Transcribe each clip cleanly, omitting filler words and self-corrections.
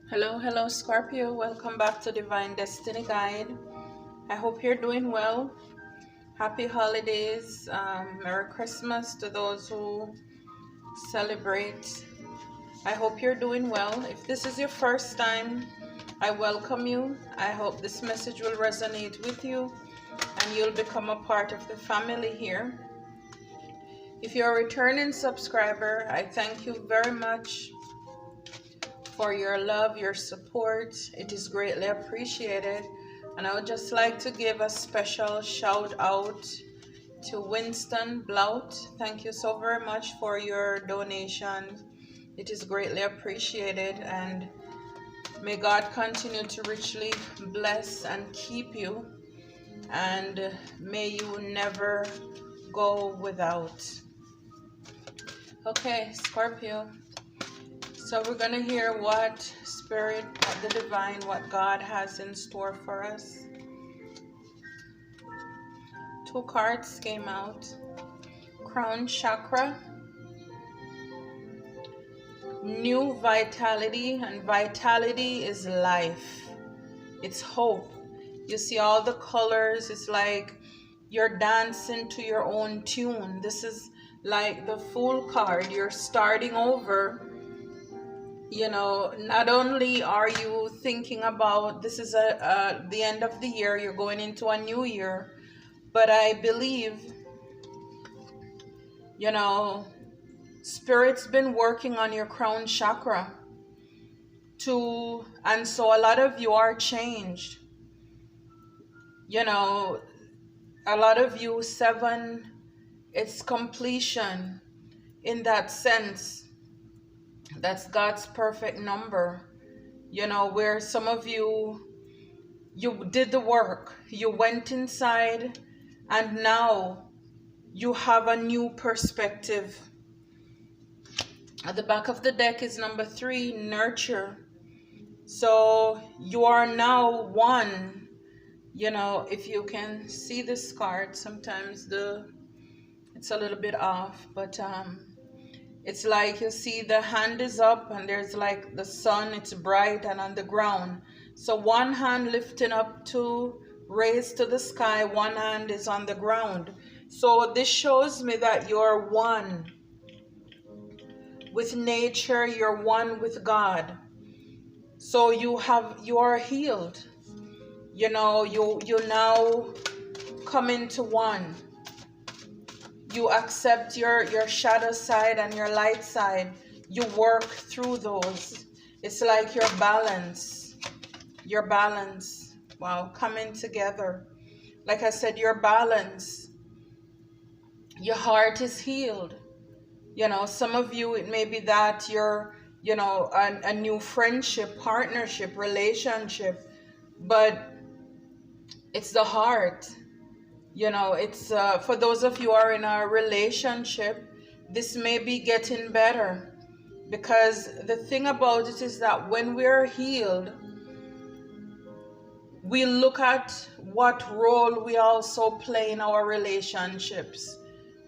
Hello, Scorpio. Welcome back to Divine Destiny Guide. I hope you're doing well. Happy holidays. Merry Christmas to those who celebrate. I hope you're doing well. If this is your first time, I welcome you. I hope this message will resonate with you and you'll become a part of the family here. If you're a returning subscriber, I thank you very much for your love, your support. It is greatly appreciated. And I would just like to give a special shout out to Winston Blout. Thank you so very much for your donation. It is greatly appreciated, and may God continue to richly bless and keep you, and may you never go without. Okay, Scorpio. So we're going to hear what Spirit, what the Divine, what God has in store for us. Two cards came out. Crown Chakra. New vitality, and vitality is life. It's hope. You see all the colors. It's like you're dancing to your own tune. This is like the Fool card. You're starting over. You know, not only are you thinking about this is the end of the year, you're going into a new year, but I believe, you know, Spirit's been working on your crown chakra and so a lot of you are changed. You know, a lot of you, 7, it's completion in that sense. That's God's perfect number, you know, where some of you did the work, you went inside, and now you have a new perspective. At the back of the deck is number 3, nurture. So you are now one. You know, if you can see this card, sometimes it's a little bit off, but it's like you see the hand is up and there's like the sun, it's bright and on the ground. So one hand lifting up to raise to the sky, one hand is on the ground. So this shows me that you're one with nature, you're one with God. So you are healed. You know, you now come into one. You accept your shadow side and your light side. You work through those. It's like your balance. Wow, coming together. Like I said, your balance. Your heart is healed. You know, some of you, it may be that you're, you know, a new friendship, partnership, relationship, but it's the heart. You know, it's for those of you who are in a relationship, this may be getting better, because the thing about it is that when we're healed, we look at what role we also play in our relationships.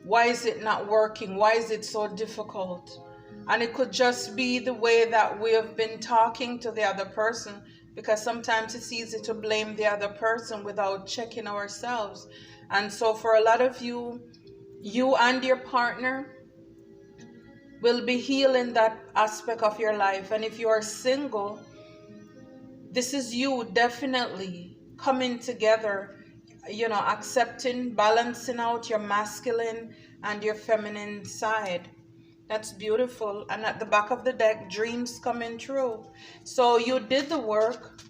Why is it not working? Why is it so difficult? And it could just be the way that we have been talking to the other person, because sometimes it's easy to blame the other person without checking ourselves. And so for a lot of you, you and your partner will be healing that aspect of your life. And if you are single, this is you definitely coming together, you know, accepting, balancing out your masculine and your feminine side. That's beautiful. And at the back of the deck, dreams coming true. So you did the work.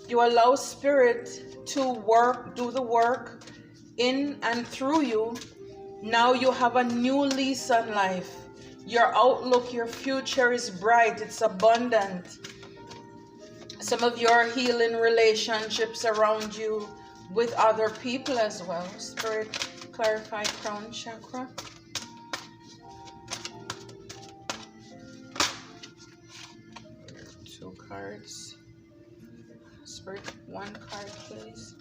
You allow Spirit to work, do the work in and through you. Now you have a new lease on life. Your outlook, your future is bright. It's abundant. Some of you are healing relationships around you with other people as well. Spirit, clarify crown chakra. Two cards. Spirit, one card, please.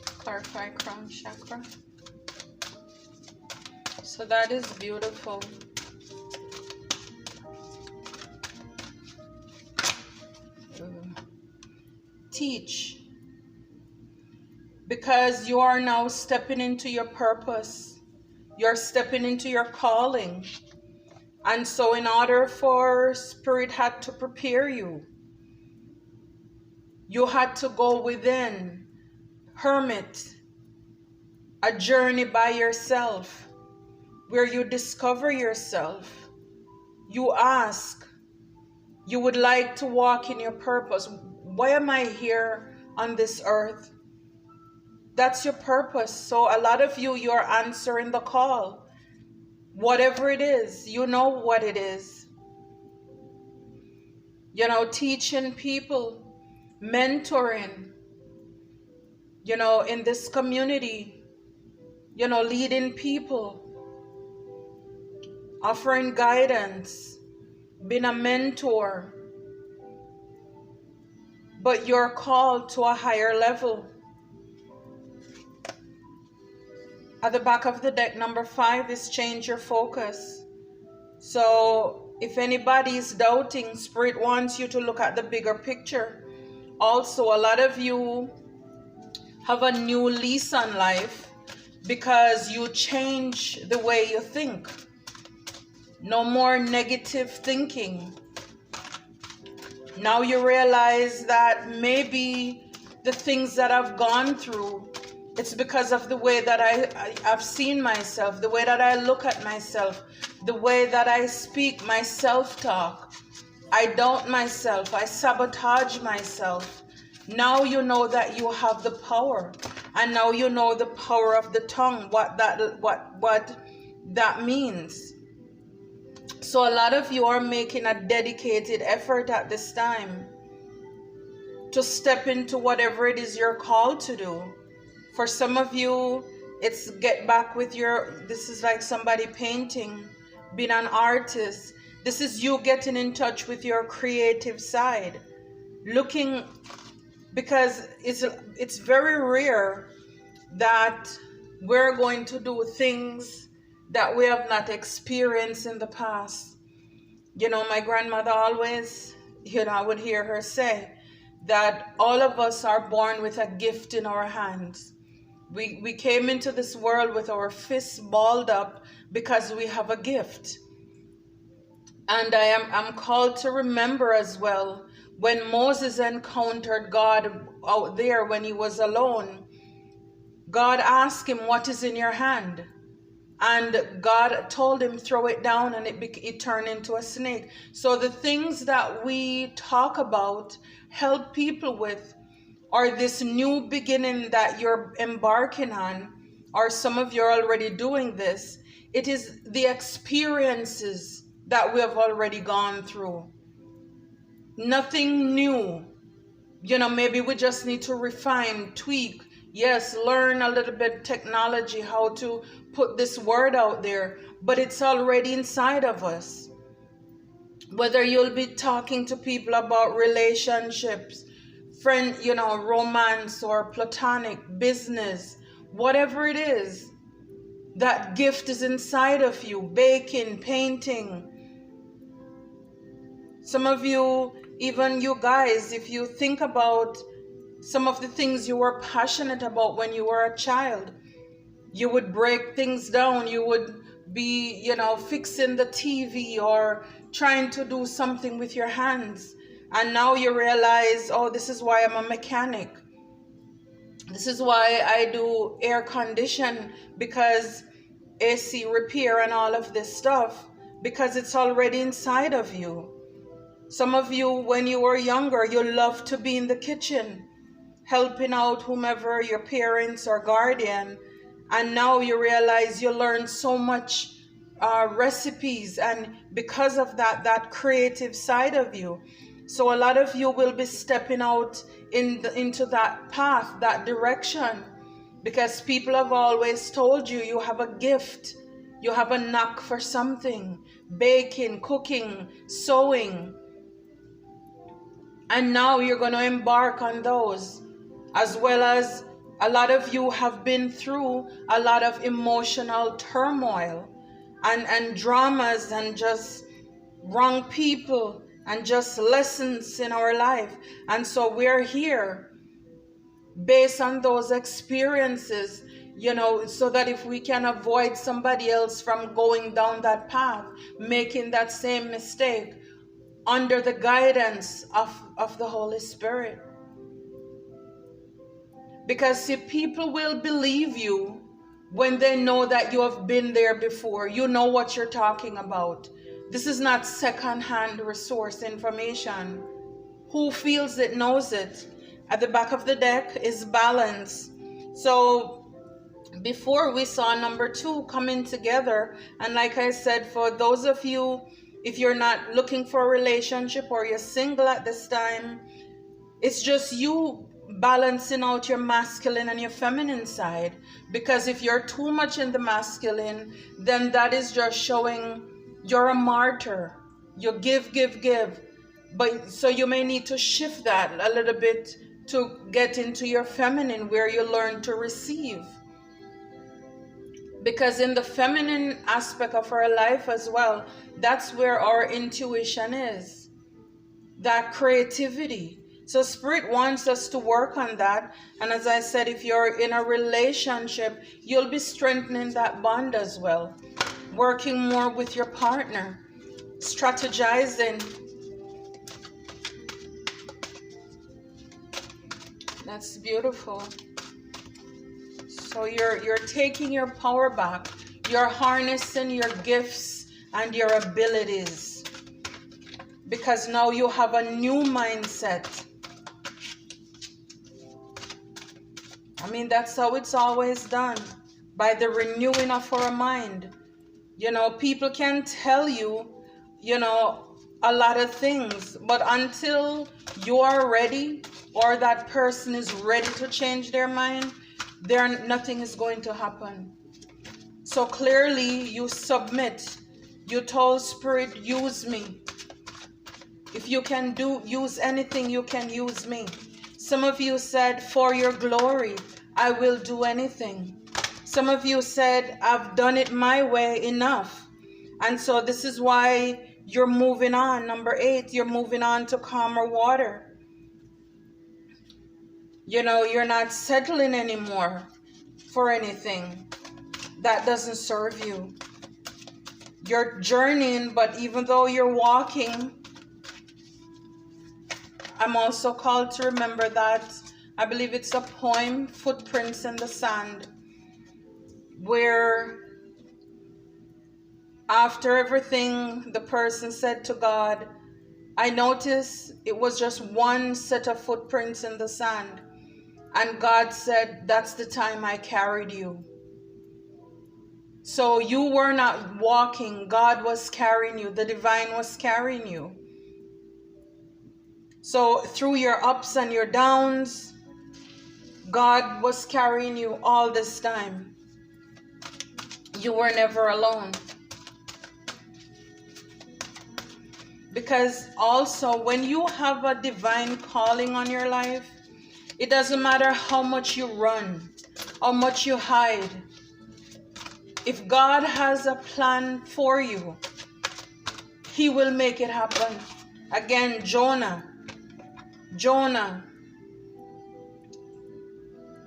Clarify crown chakra. So that is beautiful. teach, because you are now stepping into your purpose. You're stepping into your calling. And so in order for Spirit had to prepare you, you had to go within, hermit, a journey by yourself, where you discover yourself. You ask, you would like to walk in your purpose. Why am I here on this earth? That's your purpose. So a lot of you, you're answering the call. Whatever it is, you know what it is. You know, teaching people, mentoring, you know, in this community, you know, leading people, offering guidance, being a mentor. But you're called to a higher level. At the back of the deck, number 5 is change your focus. So if anybody is doubting, Spirit wants you to look at the bigger picture. Also, a lot of you have a new lease on life because you change the way you think. No more negative thinking. Now you realize that maybe the things that I've gone through, it's because of the way that I've seen myself, the way that I look at myself, the way that I speak, my self-talk. I doubt myself. I sabotage myself. Now you know that you have the power. And now you know the power of the tongue, what that means. So a lot of you are making a dedicated effort at this time to step into whatever it is you're called to do. For some of you, it's get back with this is like somebody painting, being an artist. This is you getting in touch with your creative side. Looking, because it's very rare that we're going to do things that we have not experienced in the past. You know, my grandmother always, you know, I would hear her say that all of us are born with a gift in our hands. We came into this world with our fists balled up because we have a gift. And I'm called to remember as well, when Moses encountered God out there when he was alone, God asked him, what is in your hand? And God told him, throw it down, and it turned into a snake. So the things that we talk about, help people with, or this new beginning that you're embarking on, or some of you are already doing this, it is the experiences that we have already gone through. Nothing new. You know, maybe we just need to refine, tweak. Yes, learn a little bit technology, how to put this word out there, but it's already inside of us. Whether you'll be talking to people about relationships, friend, you know, romance or platonic, business, whatever it is, that gift is inside of you. Baking, painting. Some of you, even you guys, if you think about some of the things you were passionate about when you were a child, you would break things down. You would be, you know, fixing the TV or trying to do something with your hands. And now you realize, oh, this is why I'm a mechanic. This is why I do air condition, because AC repair and all of this stuff, because it's already inside of you. Some of you, when you were younger, you loved to be in the kitchen, helping out whomever, your parents or guardian. And now you realize you learned so much recipes, and because of that creative side of you. So a lot of you will be stepping out into that path, that direction, because people have always told you you have a gift, you have a knack for something, baking, cooking, sewing. And now you're going to embark on those, as well as a lot of you have been through a lot of emotional turmoil and dramas and just wrong people and just lessons in our life. And so we're here based on those experiences, so that if we can avoid somebody else from going down that path, making that same mistake, under the guidance of the Holy Spirit. Because see, people will believe you when they know that you have been there before. You know what you're talking about. This is not second-hand resource information. Who feels it knows it. At the back of the deck is balance. So before we saw number 2 coming together, and like I said, for those of you, if you're not looking for a relationship or you're single at this time, it's just you balancing out your masculine and your feminine side. Because if you're too much in the masculine, then that is just showing you're a martyr. You give. But so you may need to shift that a little bit to get into your feminine, where you learn to receive. Because in the feminine aspect of our life as well, that's where our intuition is, that creativity. So Spirit wants us to work on that. And as I said, if you're in a relationship, you'll be strengthening that bond as well, working more with your partner, strategizing. That's beautiful. So you're taking your power back. You're harnessing your gifts and your abilities. Because now you have a new mindset. I mean, that's how it's always done. By the renewing of our mind. People can tell you, a lot of things. But until you are ready, or that person is ready to change their mind, nothing is going to happen. So clearly you submit. You told Spirit, use me. If you can use anything, you can use me. Some of you said, for your glory, I will do anything. Some of you said, I've done it my way enough. And so this is why you're moving on. Number 8, you're moving on to calmer water. You're not settling anymore for anything that doesn't serve you. You're journeying, but even though you're walking, I'm also called to remember that, I believe it's a poem, Footprints in the Sand, where after everything the person said to God, I noticed it was just one set of footprints in the sand. And God said, that's the time I carried you. So you were not walking. God was carrying you. The divine was carrying you. So through your ups and your downs, God was carrying you all this time. You were never alone. Because also when you have a divine calling on your life, it doesn't matter how much you run, how much you hide. If God has a plan for you, He will make it happen. Again, Jonah,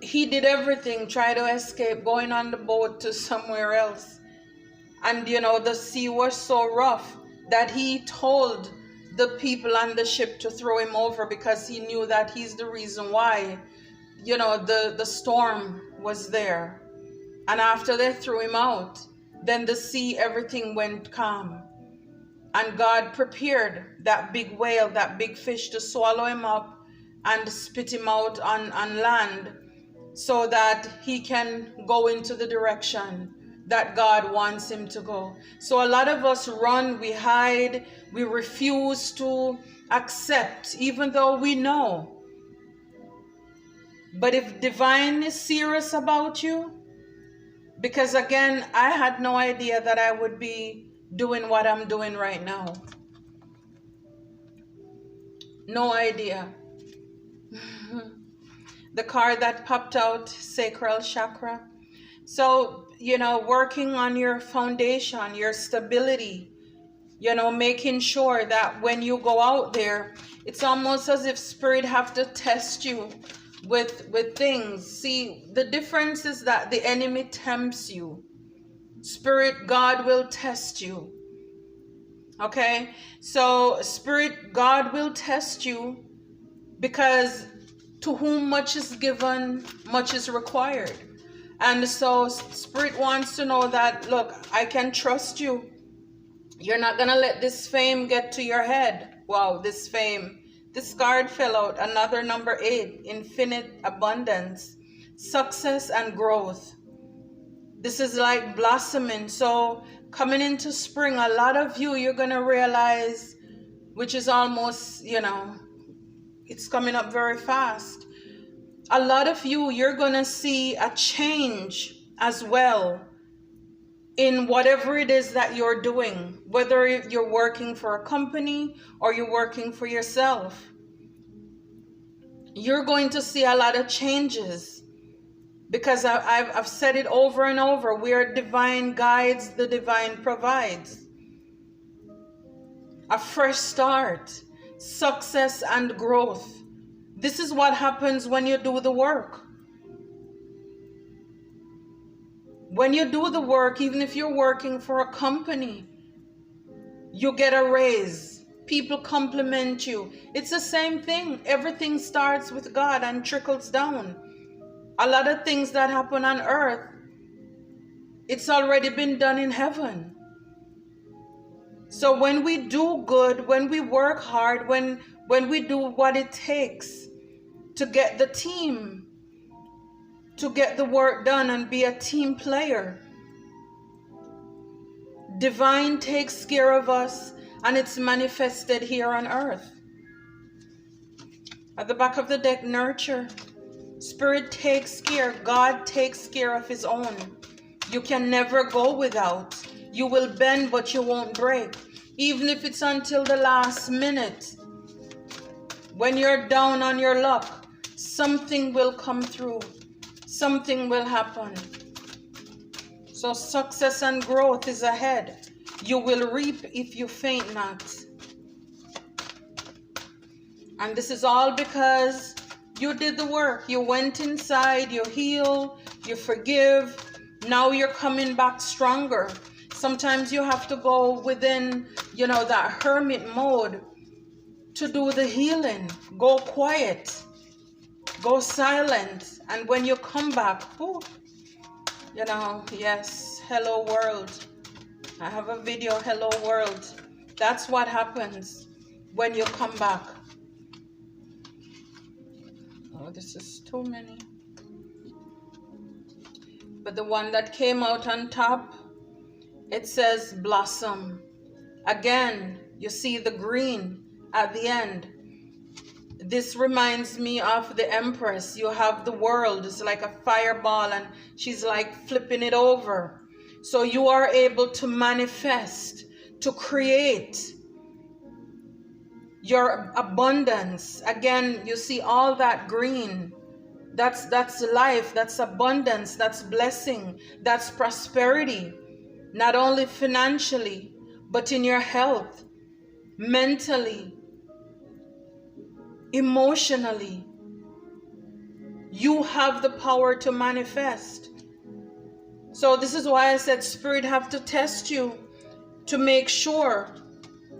he did everything, try to escape, going on the boat to somewhere else. And the sea was so rough that he told the people on the ship to throw him over, because he knew that he's the reason why, the storm was there. And after they threw him out, then the sea, everything went calm. And God prepared that big whale, that big fish, to swallow him up and spit him out on land, so that he can go into the direction that God wants him to go. So a lot of us run, we hide, we refuse to accept, even though we know. But if divine is serious about you, because again, I had no idea that I would be doing what I'm doing right now. No idea. The card that popped out, sacral chakra. So, working on your foundation, your stability, making sure that when you go out there, it's almost as if Spirit have to test you with things. See, the difference is that the enemy tempts you. Spirit, God will test you. Okay? So Spirit, God will test you, because to whom much is given, much is required. And so Spirit wants to know that, look, I can trust you. You're not going to let this fame get to your head. Wow, this fame. This card fell out. Another number 8, infinite abundance, success and growth. This is like blossoming. So coming into spring, a lot of you, you're going to realize, which is almost, it's coming up very fast. A lot of you, you're going to see a change as well in whatever it is that you're doing, whether you're working for a company or you're working for yourself. You're going to see a lot of changes, because I've said it over and over. We are divine guides, the divine provides. A fresh start, success and growth. This is what happens when you do the work. When you do the work, even if you're working for a company, you get a raise. People compliment you. It's the same thing. Everything starts with God and trickles down. A lot of things that happen on earth, it's already been done in heaven. So when we do good, when we work hard, when we do what it takes to get the team, to get the work done and be a team player, divine takes care of us, and it's manifested here on earth. At the back of the deck, nurture. Spirit takes care. God takes care of his own. You can never go without. You will bend, but you won't break. Even if it's until the last minute. When you're down on your luck, something will come through. Something will happen. So success and growth is ahead. You will reap if you faint not. And this is all because you did the work. You went inside, you heal, you forgive. Now you're coming back stronger. Sometimes you have to go within, that hermit mode to do the healing. Go quiet. Go silent. And when you come back, yes, hello world. I have a video, hello world. That's what happens when you come back. Oh, this is too many. But the one that came out on top, it says blossom. Again, you see the green at the end. This reminds me of the Empress. You have the world. It's like a fireball and she's like flipping it over. So you are able to manifest, to create your abundance. Again, you see all that green. That's life, that's abundance, that's blessing, that's prosperity. Not only financially, but in your health, mentally, emotionally. You have the power to manifest. So this is why I said Spirit have to test you to make sure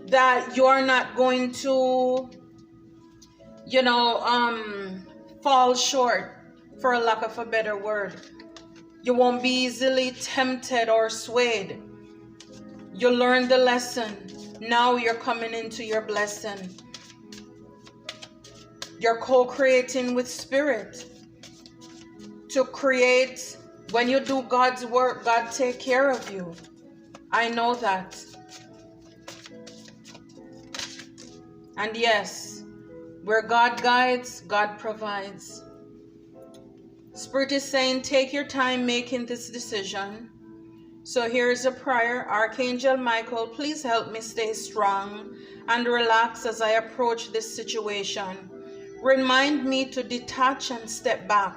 that you're not going to, fall short, for a lack of a better word. You won't be easily tempted or swayed. You learn the lesson. Now you're coming into your blessing. You're co-creating with Spirit. To create, when you do God's work, God take care of you. I know that. And yes, where God guides, God provides. Spirit is saying, take your time making this decision. So here's a prayer. Archangel Michael, please help me stay strong and relax as I approach this situation. Remind me to detach and step back,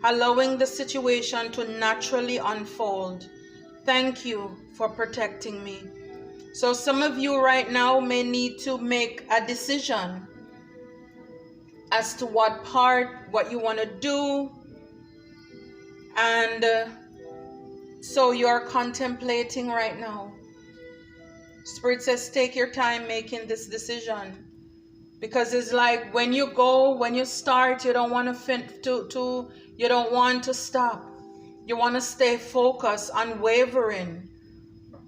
allowing the situation to naturally unfold. Thank you for protecting me. So some of you right now may need to make a decision as to what you want to do. And so you're contemplating right now. Spirit says, take your time making this decision. Because it's like when you start, you don't want you don't want to stop. You want to stay focused, unwavering.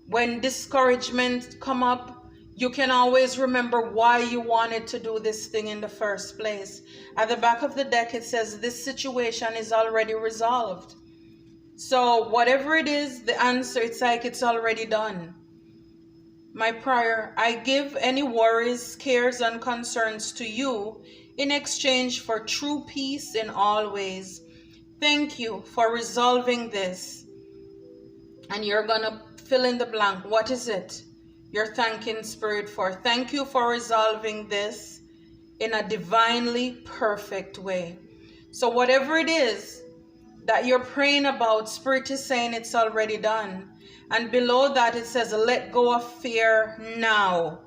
When discouragement come up, you can always remember why you wanted to do this thing in the first place. At the back of the deck, it says this situation is already resolved. So whatever it is, the answer, it's like it's already done. My prayer, I give any worries, cares, and concerns to you in exchange for true peace in all ways. Thank you for resolving this. And you're going to fill in the blank. What is it you're thanking Spirit for? Thank you for resolving this in a divinely perfect way. So whatever it is that you're praying about, Spirit is saying it's already done. And below that it says, let go of fear now.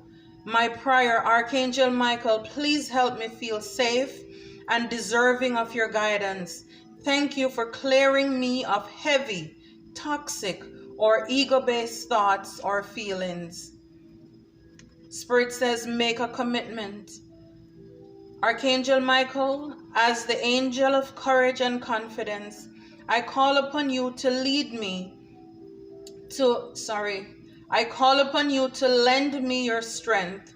My prayer, Archangel Michael, please help me feel safe and deserving of your guidance. Thank you for clearing me of heavy, toxic, or ego-based thoughts or feelings. Spirit says, make a commitment. Archangel Michael, as the angel of courage and confidence, I call upon you to lead me I call upon you to lend me your strength.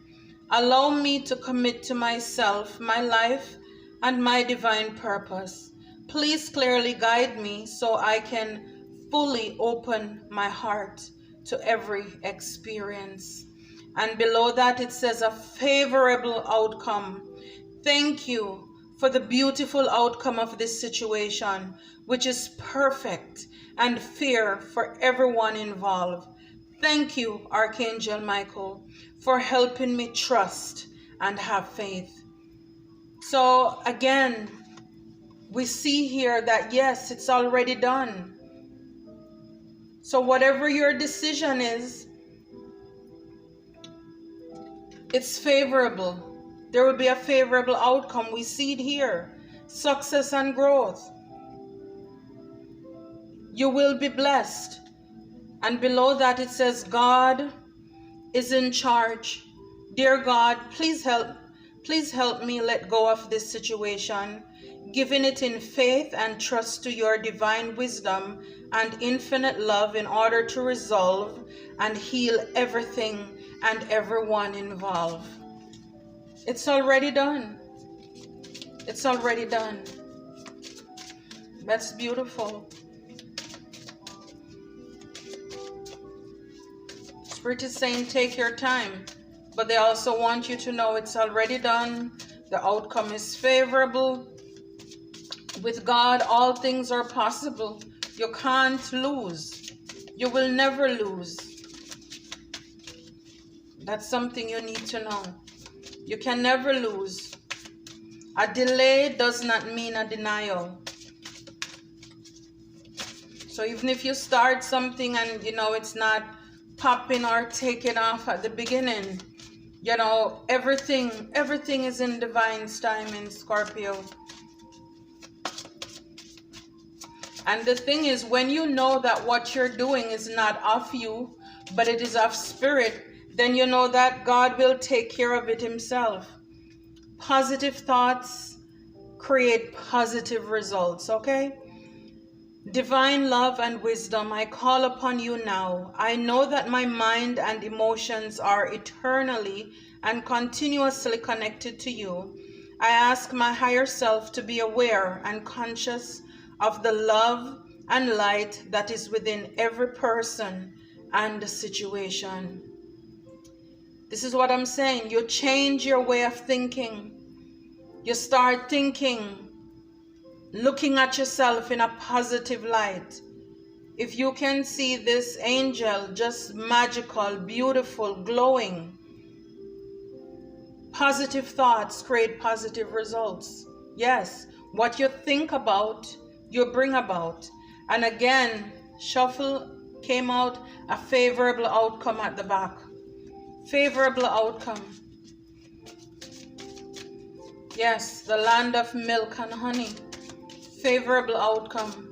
Allow me to commit to myself, my life, and my divine purpose. Please clearly guide me so I can fully open my heart to every experience. And below that it says a favorable outcome. Thank you for the beautiful outcome of this situation, which is perfect and fair for everyone involved. Thank you, Archangel Michael, for helping me trust and have faith. So again, we see here that yes, it's already done. So whatever your decision is, it's favorable. There will be a favorable outcome. We see it here. Success and growth. You will be blessed. And below that it says, God is in charge. Dear God, please help me let go of this situation, giving it in faith and trust to your divine wisdom and infinite love in order to resolve and heal everything and everyone involved. It's already done. It's already done. That's beautiful. Spirit is saying take your time, but they also want you to know it's already done. The outcome is favorable. With God, all things are possible. You can't lose. You will never lose. That's something you need to know. You can never lose. A delay does not mean a denial. So even if you start something and it's not popping or taking off at the beginning, everything is in divine timing, Scorpio. And the thing is, when you know that what you're doing is not of you, but it is of Spirit, then you know that God will take care of it himself. Positive thoughts create positive results, okay? Divine love and wisdom, I call upon you now. I know that my mind and emotions are eternally and continuously connected to you. I ask my higher self to be aware and conscious of the love and light that is within every person and situation. This is what I'm saying. You change your way of thinking. You start thinking, looking at yourself in a positive light. If you can see this angel, just magical, beautiful, glowing. Positive thoughts create positive results. Yes, what you think about, you bring about. And again, shuffle came out, a favorable outcome at the back. Favorable outcome. Yes, the land of milk and honey. Favorable outcome.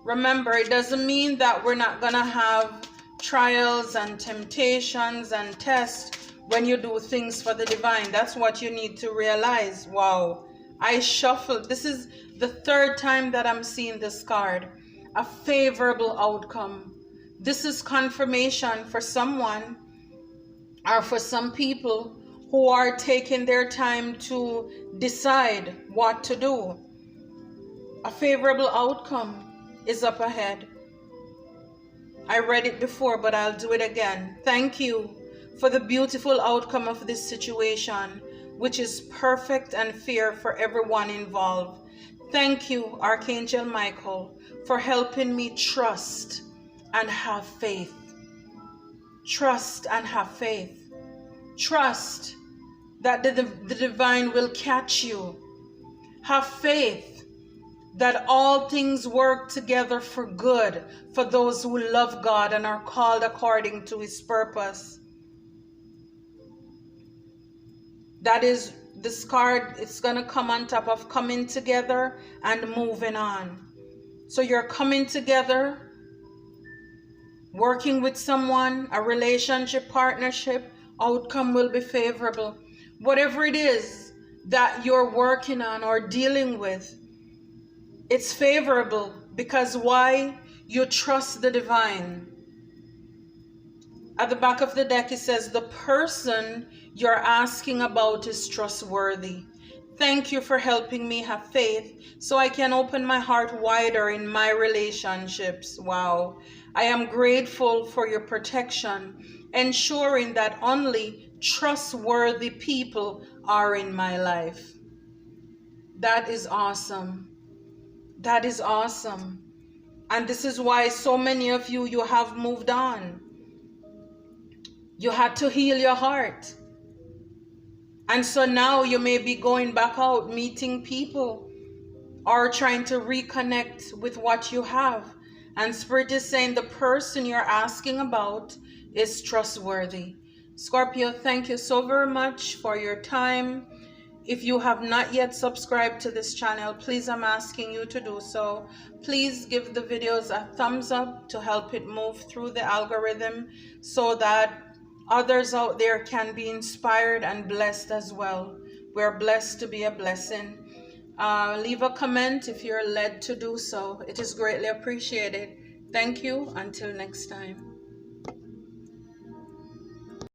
Remember, it doesn't mean that we're not going to have trials and temptations and tests when you do things for the divine. That's what you need to realize. Wow. I shuffled. This is the third time that I'm seeing this card. A favorable outcome. This is confirmation for someone or for some people who are taking their time to decide what to do. A favorable outcome is up ahead. I read it before, but I'll do it again. Thank you for the beautiful outcome of this situation, which is perfect and fair for everyone involved. Thank you, Archangel Michael, for helping me trust and have faith. Trust and have faith. Trust that the divine will catch you. Have faith that all things work together for good for those who love God and are called according to his purpose. That is this card. It's going to come on top of coming together and moving on. So you're coming together, working with someone, a relationship, partnership, outcome will be favorable. Whatever it is that you're working on or dealing with, it's favorable because why? You trust the divine. At the back of the deck, it says the person you're asking about is trustworthy. Thank you for helping me have faith so I can open my heart wider in my relationships. Wow. I am grateful for your protection, ensuring that only trustworthy people are in my life. That is awesome. That is awesome. And this is why so many of you have moved on. You had to heal your heart. And so now you may be going back out, meeting people, or trying to reconnect with what you have. And Spirit is saying the person you're asking about is trustworthy. Scorpio, thank you so very much for your time. If you have not yet subscribed to this channel, please, I'm asking you to do so. Please give the videos a thumbs up to help it move through the algorithm so that others out there can be inspired and blessed as well. We're blessed to be a blessing. Leave a comment if you're led to do so. It is greatly appreciated. Thank you. Until next time.